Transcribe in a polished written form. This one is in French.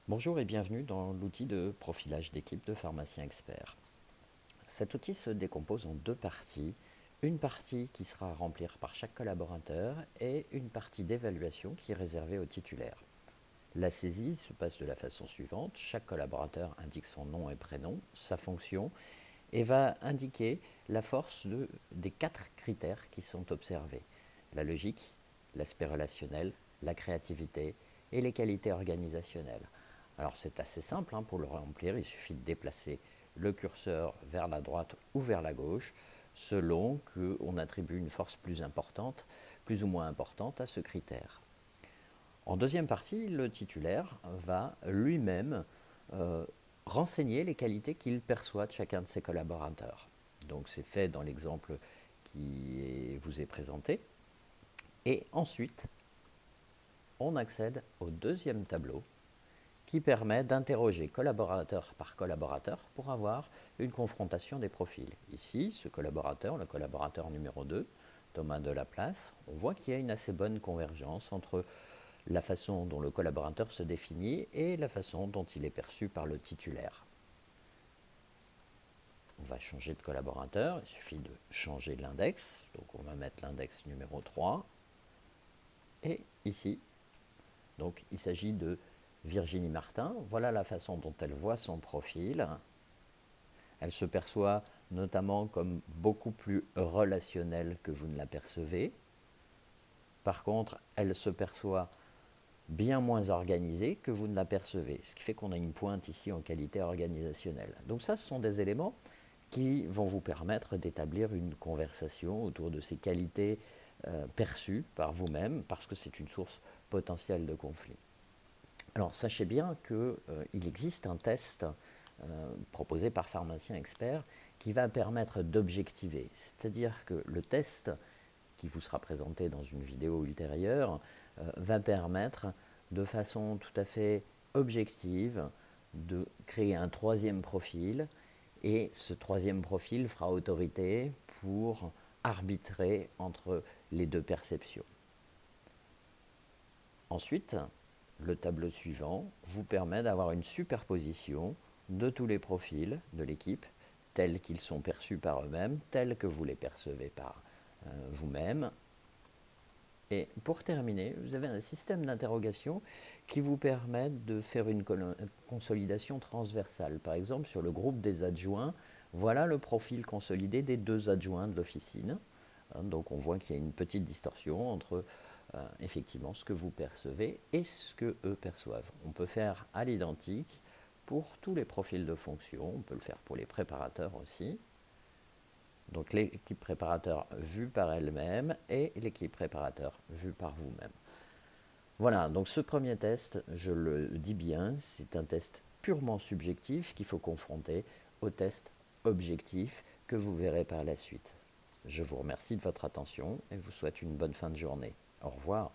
Bonjour et bienvenue dans l'outil de profilage d'équipe de pharmaciens experts. Cet outil se décompose en deux parties. Une partie qui sera à remplir par chaque collaborateur et une partie d'évaluation qui est réservée aux titulaires. La saisie se passe de la façon suivante. Chaque collaborateur indique son nom et prénom, sa fonction et va indiquer la force des quatre critères qui sont observés. La logique, l'aspect relationnel, la créativité et les qualités organisationnelles. Alors c'est assez simple, pour le remplir, il suffit de déplacer le curseur vers la droite ou vers la gauche selon qu'on attribue une force plus importante, plus ou moins importante à ce critère. En deuxième partie, le titulaire va lui-même renseigner les qualités qu'il perçoit de chacun de ses collaborateurs. Donc c'est fait dans l'exemple qui vous est présenté. Et ensuite, on accède au deuxième tableau qui permet d'interroger collaborateur par collaborateur pour avoir une confrontation des profils. Ici, ce collaborateur, le collaborateur numéro 2, Thomas Delaplace, on voit qu'il y a une assez bonne convergence entre la façon dont le collaborateur se définit et la façon dont il est perçu par le titulaire. On va changer de collaborateur, il suffit de changer l'index, donc on va mettre l'index numéro 3, et ici, donc il s'agit de Virginie Martin, voilà la façon dont elle voit son profil. Elle se perçoit notamment comme beaucoup plus relationnelle que vous ne la percevez. Par contre, elle se perçoit bien moins organisée que vous ne la percevez, ce qui fait qu'on a une pointe ici en qualité organisationnelle. Donc ça, ce sont des éléments qui vont vous permettre d'établir une conversation autour de ces qualités perçues par vous-même, parce que c'est une source potentielle de conflit. Alors sachez bien qu'il existe un test proposé par Pharmacien Expert qui va permettre d'objectiver. C'est-à-dire que le test qui vous sera présenté dans une vidéo ultérieure va permettre de façon tout à fait objective de créer un troisième profil, et ce troisième profil fera autorité pour arbitrer entre les deux perceptions. Ensuite, le tableau suivant vous permet d'avoir une superposition de tous les profils de l'équipe tels qu'ils sont perçus par eux-mêmes, tels que vous les percevez par vous-même. Et pour terminer, vous avez un système d'interrogation qui vous permet de faire une consolidation transversale. Par exemple, sur le groupe des adjoints, voilà le profil consolidé des deux adjoints de l'officine. Donc on voit qu'il y a une petite distorsion entre effectivement ce que vous percevez et ce que eux perçoivent. On peut faire à l'identique pour tous les profils de fonction, on peut le faire pour les préparateurs aussi. Donc l'équipe préparateur vue par elle-même et l'équipe préparateur vue par vous-même. Voilà, donc ce premier test, je le dis bien, c'est un test purement subjectif qu'il faut confronter au test objectif que vous verrez par la suite. Je vous remercie de votre attention et vous souhaite une bonne fin de journée. Au revoir.